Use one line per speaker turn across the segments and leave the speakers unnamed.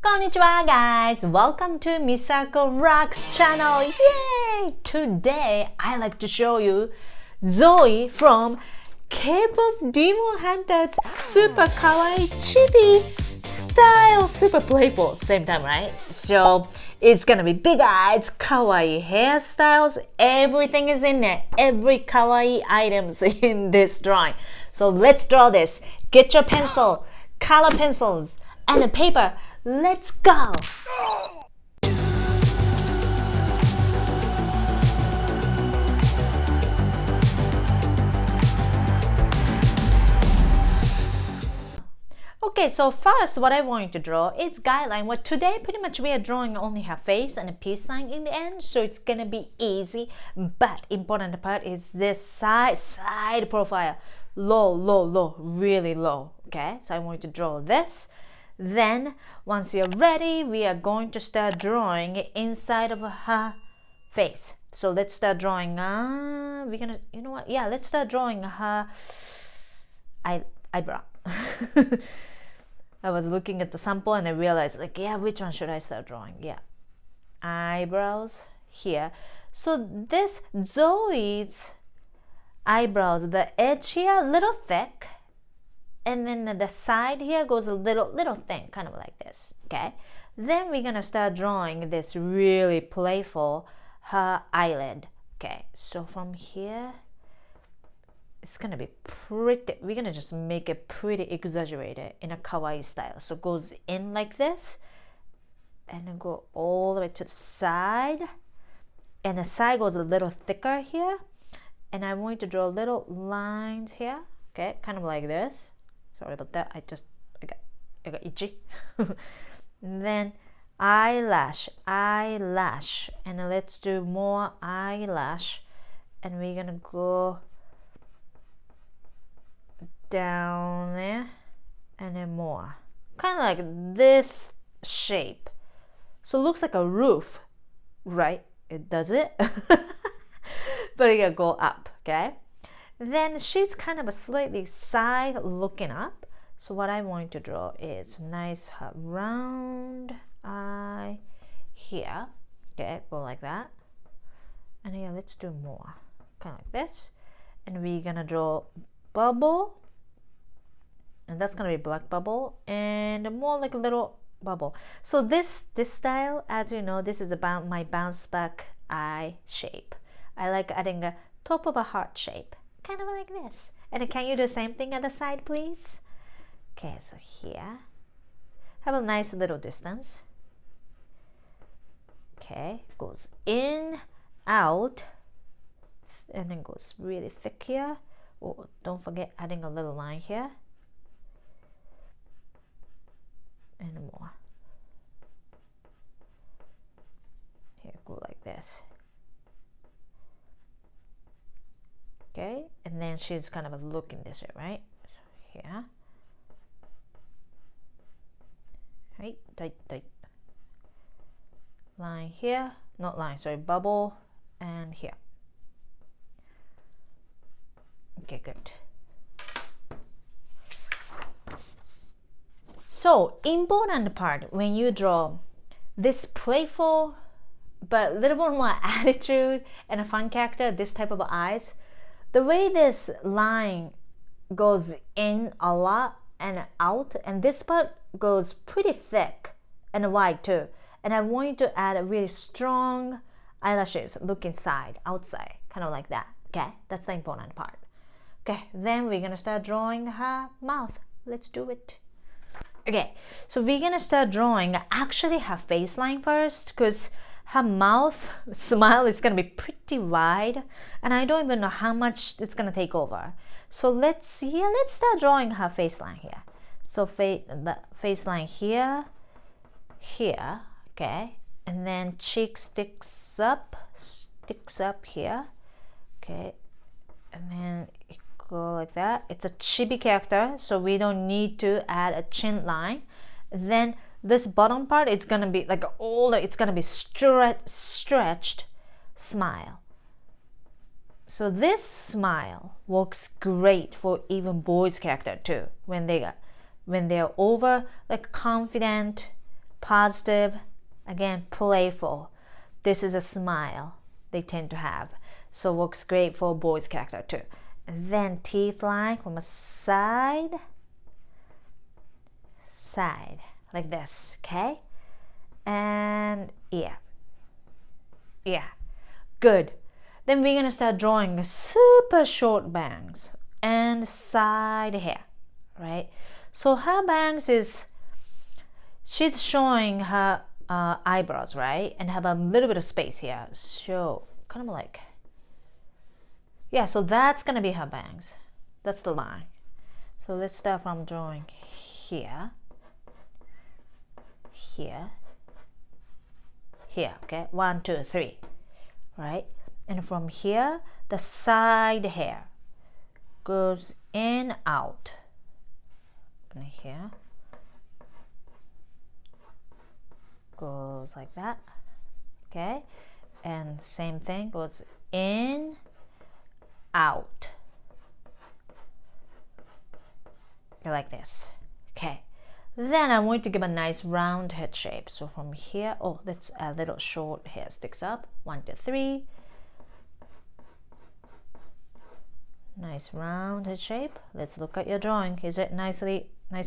Konnichiwa guys! Welcome to Misako Rocks channel! Yay! Today I like to show you Zoey from K-pop Demon Hunters super kawaii chibi style, super playful, same time, right? So it's gonna be big eyes, kawaii hairstyles, everything is in there, every kawaii items in this drawing. So let's draw this. Get your pencil, color pencils, and a paper. Let's go! Okay, so first what I want to draw is guideline. Well, today pretty much we are drawing only her face and a peace sign in the end, so it's gonna be easy. But important part is this side profile. Low, really low. Okay, so I want to draw this. Then once you're ready, we are going to start drawing inside of her face. So let's start drawing. We're gonna, you know what? Yeah, let's start drawing her eyebrow. I was looking at the sample and I realized, like, yeah, which one should I start drawing? Yeah, eyebrows here. So this Zoey's eyebrows, the edge here, little thick. And then the side here goes a little thin, kind of like this, okay? Then we're gonna start drawing this really playful, her eyelid, okay? So from here, it's gonna be pretty, we're gonna just make it pretty exaggerated in a kawaii style. So it goes in like this, and then go all the way to the side. And the side goes a little thicker here. And I want to draw little lines here, okay? Kind of like this. Sorry about that, I got itchy. And then eyelash, and let's do more eyelash, and we're gonna go down there, and then more, kind of like this shape. So it looks like a roof, right? It does it, but you gotta go up, okay? Then she's kind of a slightly side looking up. So what I want to draw is nice round eye here. Okay, go like that. And here, let's do more. Kind of like this. And we're gonna draw bubble. And that's gonna be black bubble. And more like a little bubble. So this style, as you know, this is about my bounce back eye shape. I like adding a top of a heart shape. Kind of like this. And can you do the same thing at the side, please? Okay, so here, have a nice little distance. Okay, goes in, out, and then goes really thick here. Oh, don't forget adding a little line here. And more. Here, go like this. Okay, and then she's kind of looking this way, right? So here, right, tight. Line here, not line, sorry, bubble, and here. Okay, good. So, important part when you draw this playful, but a little bit more attitude and a fun character, this type of eyes. The way this line goes in a lot and out, and this part goes pretty thick and wide too. And I want you to add a really strong eyelashes, look inside, outside, kind of like that. Okay, that's the important part. Okay, then we're gonna start drawing her mouth. Let's do it. Okay, so we're gonna start drawing actually her face line first, because her mouth smile is gonna be pretty wide, and I don't even know how much it's gonna take over. So let's start drawing her face line here. So the face line here, okay, and then cheek sticks up here, okay, and then it go like that. It's a chibi character, so we don't need to add a chin line. Then this bottom part, it's gonna be like it's gonna be stretched smile. So this smile works great for even boys character too, when they're over like confident, positive, again, playful. This is a smile they tend to have. So works great for boys' character too. And then teeth line from a side, like this, okay? And yeah, good. Then we're gonna start drawing super short bangs and side hair, right? So her bangs is, she's showing her eyebrows, right? And have a little bit of space here. So kind of like, yeah, so that's gonna be her bangs. That's the line. So let's start from drawing here, here, okay? 1, 2, 3, right? And from here, the side hair goes in, out. And here goes like that, okay? And same thing goes in, out, like this, okay? Then I'm going to give a nice round head shape. So from here, oh, that's a little short hair sticks up. 1, 2, 3. Nice round head shape. Let's look at your drawing. Is it nice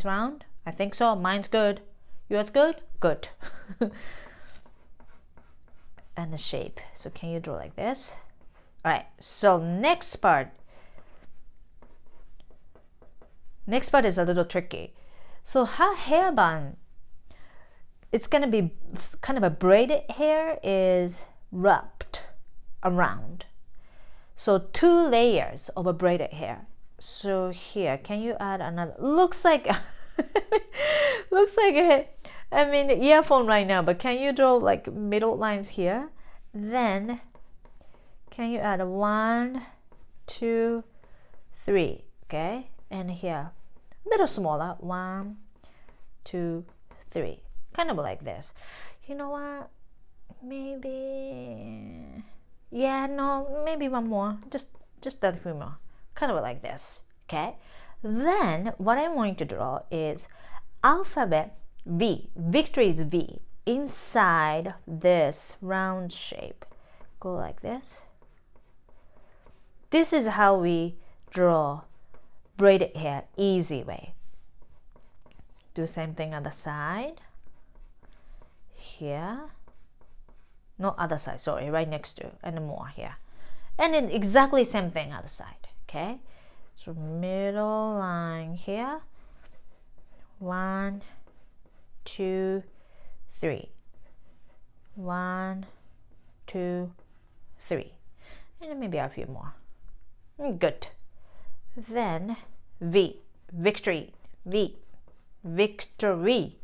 round? I think so. Mine's good. Yours good? Good. And the shape. So can you draw like this? All right. So next part is a little tricky. So her hairband, it's gonna be kind of a braided hair, is wrapped around. So 2 layers of a braided hair. So here, can you add another? Looks like I'm in the earphone right now, but can you draw like middle lines here? Then can you add 1, 2, 3, okay? And here, a little smaller, 1, 2, 3, kind of like this. You know what? Maybe, yeah, no, maybe one more, just that few more, kind of like this, okay? Then what I'm going to draw is alphabet V, victory's V, inside this round shape. Go like this. This is how we draw braided hair, easy way. Do same thing on the side. Here. No, other side, sorry, right next to, and more here. And then exactly same thing other side, okay? So middle line here. 1, 2, 3. 1, 2, 3. And then maybe a few more. Good. Then V, victory, V, victory.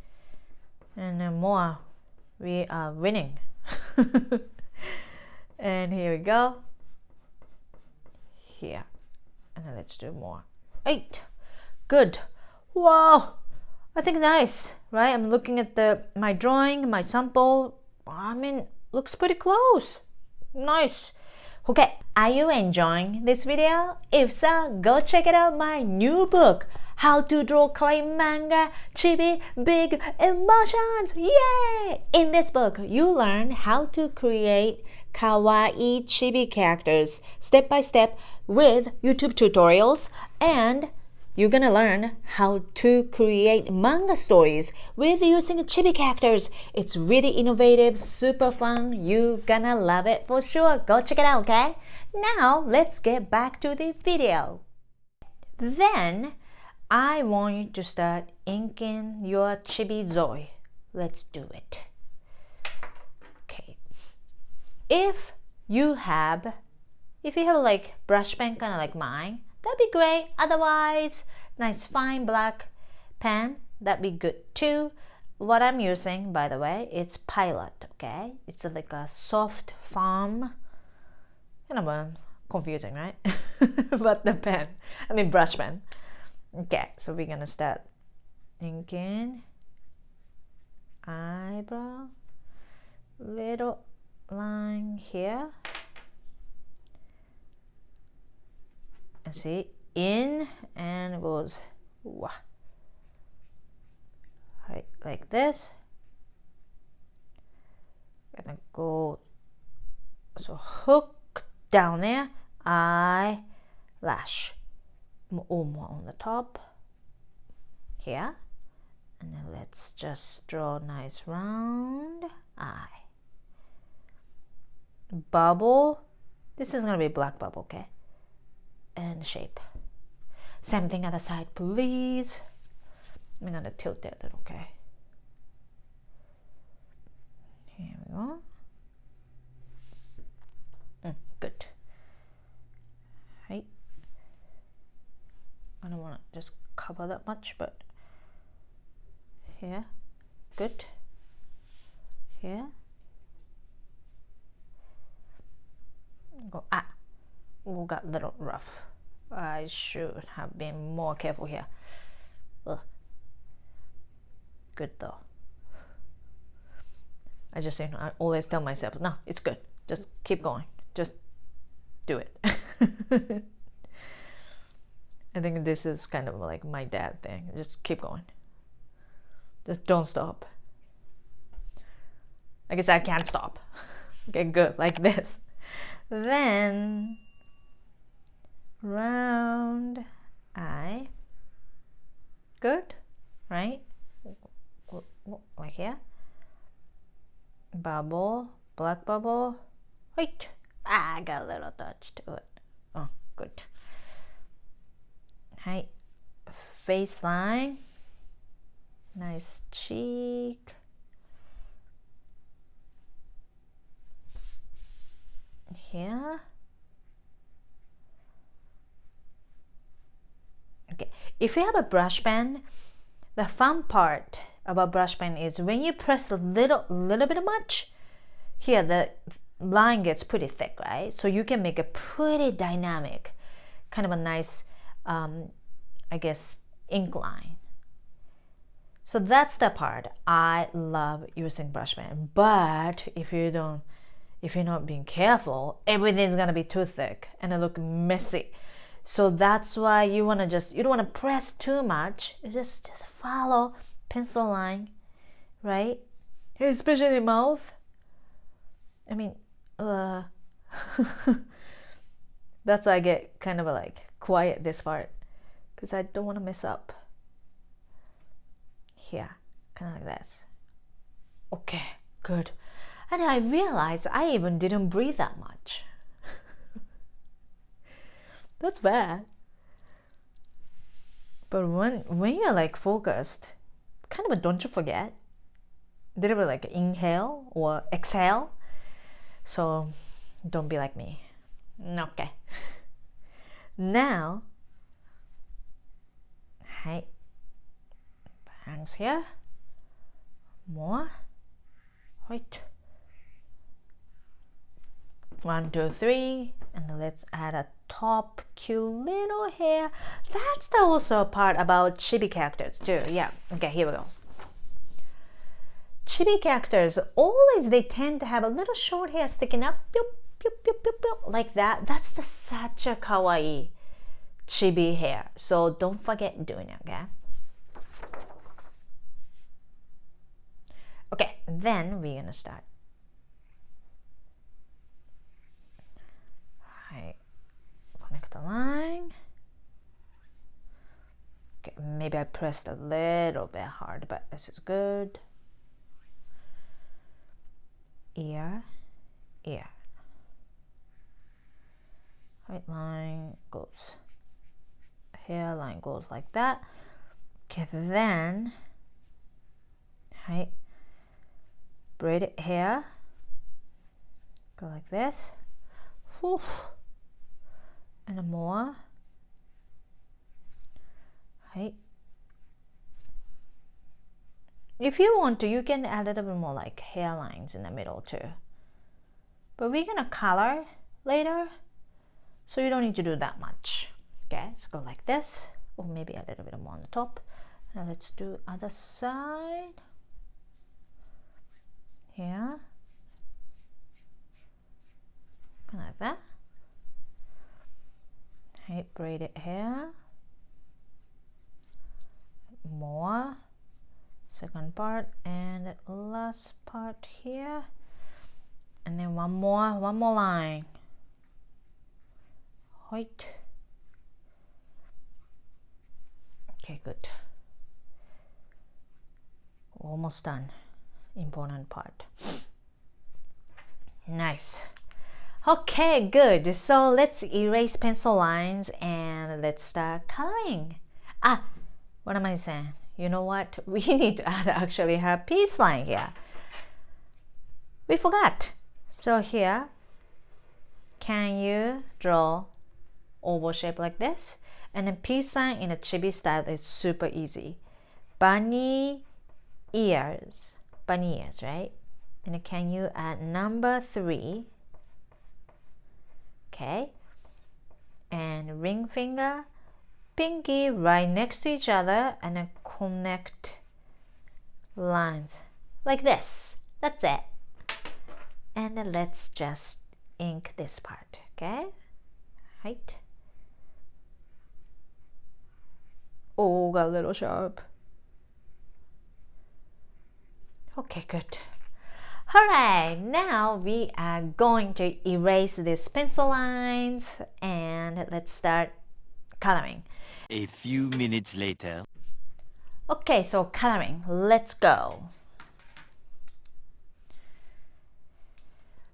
And then more, we are winning. And here we go. Here. And then let's do more. 8. Good. Wow. I think nice, right? I'm looking at my drawing, my sample. I mean, looks pretty close. Nice. Okay, are you enjoying this video? If so, go check it out my new book, How to Draw Kawaii Manga, Chibi, Big Emotions! Yay! In this book, you learn how to create kawaii chibi characters step by step with YouTube tutorials, and you're gonna learn how to create manga stories with using chibi characters. It's really innovative, super fun. You're gonna love it for sure. Go check it out, okay? Now, let's get back to the video. Then, I want you to start inking your chibi Zoey. Let's do it. Okay. If you have like brush pen kind of like mine, that'd be great. Otherwise, nice fine black pen, that'd be good too. What I'm using, by the way, it's Pilot, okay? It's like a soft foam. Kind of confusing, right? But the pen, brush pen. Okay, so we're gonna start inking eyebrow, little line here. And see, in and goes right like this, gonna go, so hook down there, eyelash, more on the top here, and then let's just draw a nice round eye. Bubble, this is gonna be black bubble, okay? And shape. Same thing other side, please. I'm gonna tilt it a little, okay? Here we go. Good. Right. I don't want to just cover that much, but here, good. Here. Go, we got a little rough. I should have been more careful here. Ugh. Good though. I always tell myself, no, it's good. Just keep going. Just do it. I think this is kind of like my dad thing. Just keep going. Just don't stop. I guess I can't stop. Okay, good, like this. Then round eye. Good, right? Like here. Bubble, black bubble. Wait. I got a little touch to it. Oh, good. Hi. Face line. Nice cheek. Here. Okay. If you have a brush pen, the fun part about brush pen is when you press a little bit much, here the line gets pretty thick, right? So you can make a pretty dynamic, kind of a nice, I guess, ink line. So that's the part I love using brush pen. But if you're not being careful, everything's gonna be too thick and it look messy. So that's why you don't want to press too much. It's just follow pencil line, right? Especially mouth. I mean, that's why I get kind of like quiet this part, because I don't want to mess up. Here, kind of like this. Okay, good. And I realized I even didn't breathe that much. That's bad. But when you're like focused, kind of don't you forget? Did it like inhale or exhale? So don't be like me. Okay. Now, hi. Bangs here. More. Wait. 1, 2, 3, and then let's add a top cute little hair. That's also a part about chibi characters too. Yeah. Okay, here we go. Chibi characters they tend to have a little short hair sticking up, pew, pew, pew, pew, pew, like that. That's such a kawaii chibi hair. So don't forget doing it. Okay. Okay, then we're gonna start. Connect the line. Okay, maybe I pressed a little bit hard, but this is good. Ear. Right line goes. Hairline goes like that. Okay, then braided hair. Go like this. Whew. And more. If you want to, you can add a little bit more like hairlines in the middle too. But we're gonna color later, so you don't need to do that much. Okay, let's go like this, or maybe a little bit more on the top. Now let's do other side. Here. Kind of like that. Braided hair. More. Second part and last part here. And then one more line. Right. Okay, good. Almost done. Important part. Nice. Okay, good. So let's erase pencil lines and let's start coloring. What am I saying? You know what? We need to add actually a piece line here. We forgot. So here, can you draw oval shape like this? And then peace sign in a chibi style is super easy. Bunny ears, right? And then can you add number 3? Okay. And ring finger, pinky right next to each other, and then connect lines like this. That's it. And then let's just ink this part, okay? Right. Oh, got a little sharp. Okay, good. Alright, now we are going to erase these pencil lines and let's start coloring.
A few minutes later.
Okay, so coloring, let's go.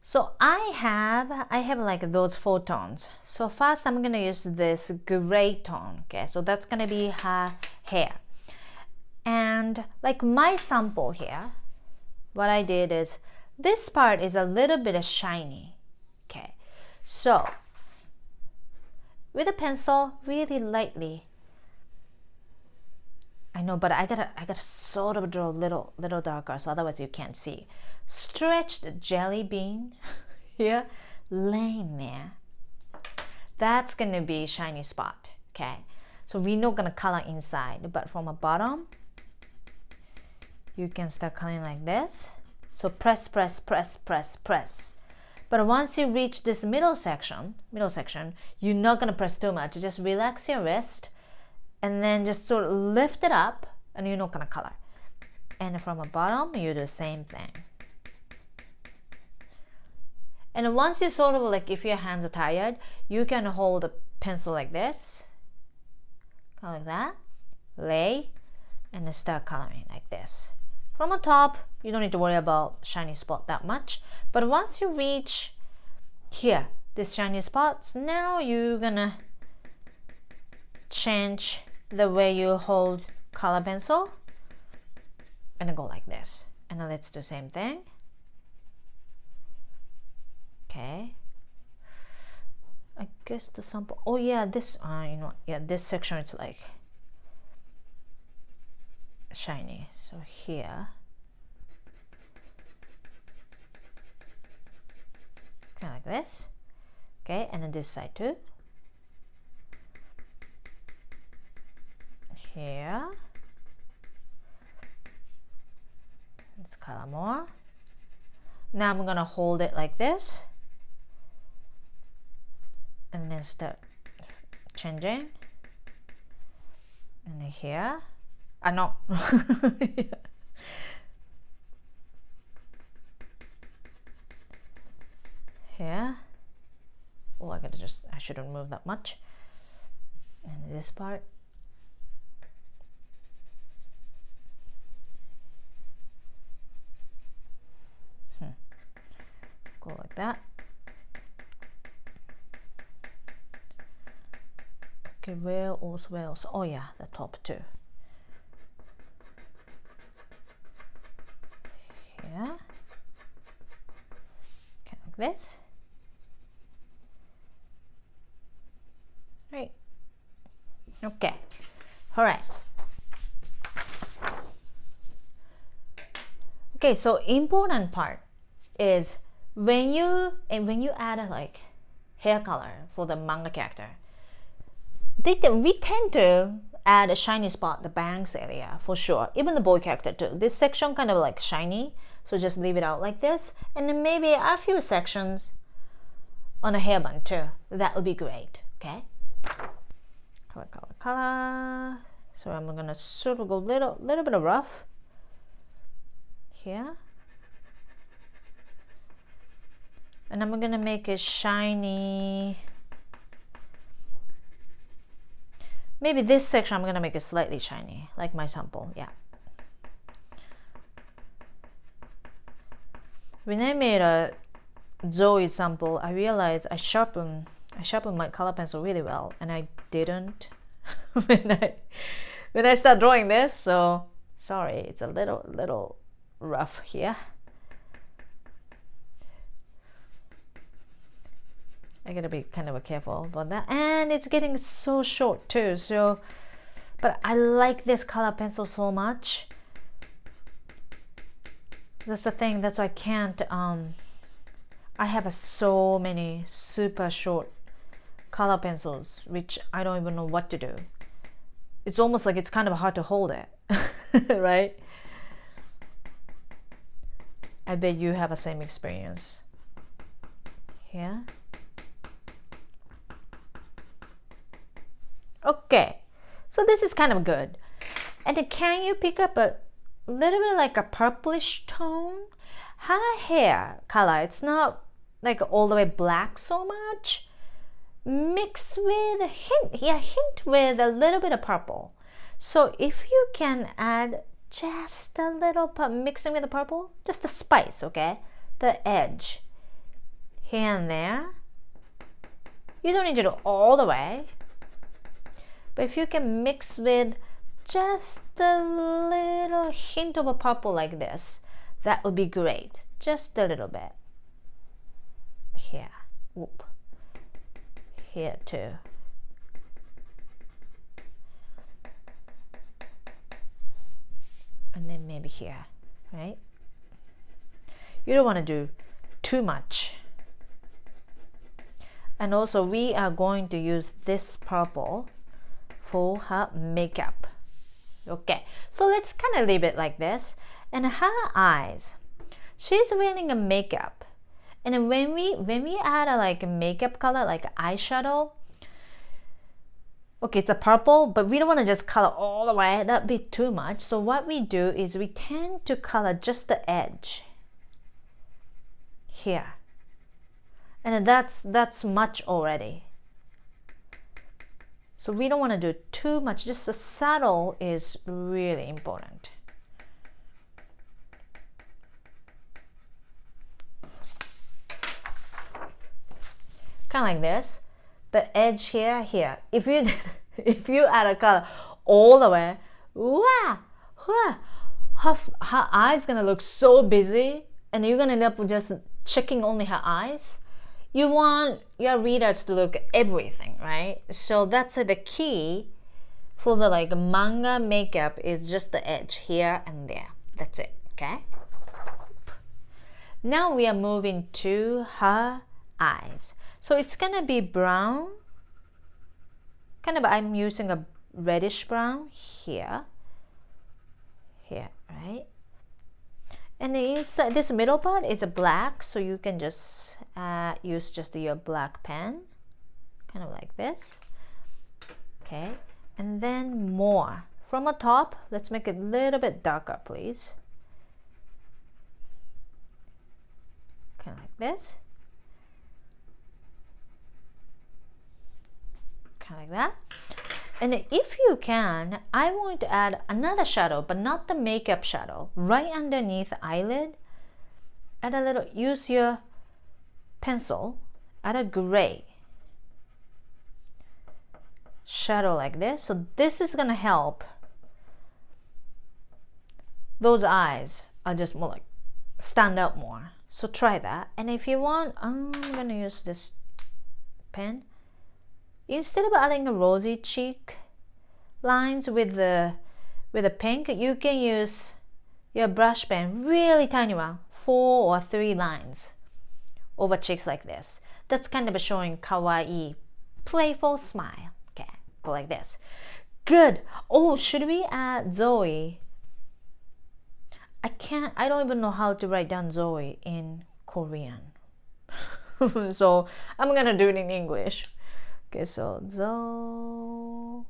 So I have like those 4 tones. So first I'm gonna use this gray tone. Okay, so that's gonna be her hair. And like my sample here, what I did is this part is a little bit shiny. Okay, so with a pencil, really lightly. I know, but I gotta sort of draw a little darker, so otherwise you can't see. Stretched jelly bean here, laying there. That's gonna be shiny spot. Okay, so we're not gonna color inside, but from the bottom, you can start coloring like this. So press. But once you reach this middle section, you're not gonna press too much. Just relax your wrist, and then just sort of lift it up, and you're not gonna color. And from the bottom, you do the same thing. And once you sort of like, if your hands are tired, you can hold a pencil like this, kind of like that, lay, and then start coloring like this. From the top, you don't need to worry about shiny spot that much. But once you reach here, this shiny spots, now you're gonna change the way you hold color pencil and then go like this. And now let's do the same thing. Okay. I guess the sample. Oh yeah, this. You know, yeah, this section is like shiny. So here, kind of like this. Okay, and then this side too. Here. Let's color more. Now I'm gonna hold it like this. And then start changing. And then here. No. Here. Oh, I shouldn't move that much. And this part. Go like that. Okay, where else? Oh yeah, the top too. Here. Okay, like this. Right. Okay. All right. Okay, so important part is when you add like hair color for the manga character, we tend to add a shiny spot, the bangs area for sure. Even the boy character too. This section kind of like shiny, so just leave it out like this, and then maybe a few sections on a hairband too. That would be great. Okay. Color. So I'm gonna sort of go little bit of rough here. And I'm gonna make it shiny. Maybe this section I'm gonna make it slightly shiny, like my sample. Yeah. When I made a Zoey sample, I realized I sharpened my color pencil really well, and I didn't when I start drawing this. So sorry, it's a little rough here. I gotta be kind of careful about that, and it's getting so short too. So, but I like this color pencil so much. That's the thing. That's why I can't. I have so many super short color pencils, which I don't even know what to do. It's almost like it's kind of hard to hold it, right? I bet you have the same experience. Here. Okay, so this is kind of good. And then can you pick up a little bit like a purplish tone? Her hair color, it's not like all the way black so much. Mix with a hint with a little bit of purple. So if you can add just a little mixing with the purple, just the spice, okay? The edge here and there. You don't need to do all the way. But if you can mix with just a little hint of a purple like this, that would be great. Just a little bit. Here. Whoop. Here too. And then maybe here, right? You don't want to do too much. And also we are going to use this purple for her makeup. Okay, so let's kind of leave it like this. And her eyes, she's wearing a makeup, and then when we add a makeup color like eyeshadow, okay, it's a purple, but we don't want to just color all the way, that'd be too much. So what we do is we tend to color just the edge here, and then that's much already. So we don't want to do too much, just the subtle is really important. Kind of like this, the edge here. If you add a color all the way, wow, her eyes gonna look so busy, and you're gonna end up just checking only her eyes. You want your readers to look everything, right? So that's the key for the manga makeup is just the edge here and there. That's it, okay? Now we are moving to her eyes. So it's gonna be brown. Kind of, I'm using a reddish brown here, right? And the inside, this middle part is a black, so you can just use just your black pen, kind of like this. Okay, and then more from the top. Let's make it a little bit darker, please. Kind of like this. Kind of like that. And if you can, I want to add another shadow, but not the makeup shadow, right underneath the eyelid. Add a little, use your pencil, add a gray shadow like this. So this is gonna help those eyes are just more like stand out more. So try that. And if you want, I'm gonna use this pen. Instead of adding a rosy cheek lines with the pink, you can use your brush pen, really tiny one, 4 or 3 lines over cheeks like this. That's kind of showing kawaii, playful smile. Okay, go like this. Good. Oh, should we add Zoey? I don't even know how to write down Zoey in Korean. So I'm gonna do it in English. Okay, so Zo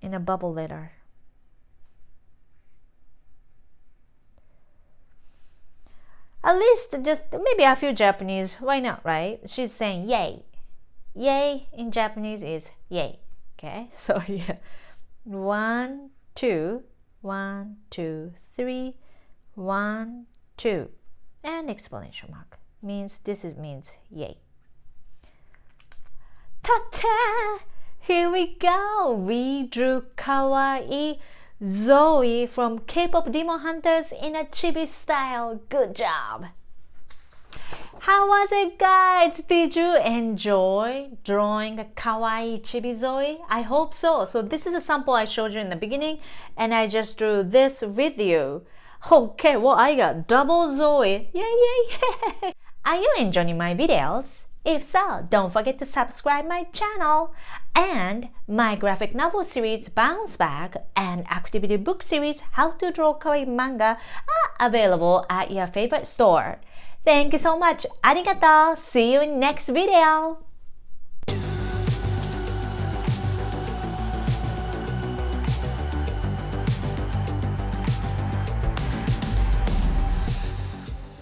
in a bubble letter. At least just maybe a few Japanese. Why not, right? She's saying yay. Yay in Japanese is yay. Okay, so yeah. 1, 2, 1, 2, 3, 1, 2. And exclamation mark. Means means yay. Ta-ta! Here we go! We drew kawaii Zoey from K-pop Demon Hunters in a chibi style. Good job! How was it, guys? Did you enjoy drawing a kawaii chibi Zoey? I hope so. So this is a sample I showed you in the beginning, and I just drew this with you. Okay, well, I got double Zoey. Yay, yay, yay! Are you enjoying my videos? If so, don't forget to subscribe my channel. And my graphic novel series Bounce Back and activity book series How to Draw Kawaii Manga are available at your favorite store. Thank you so much. Arigato. See you in next video.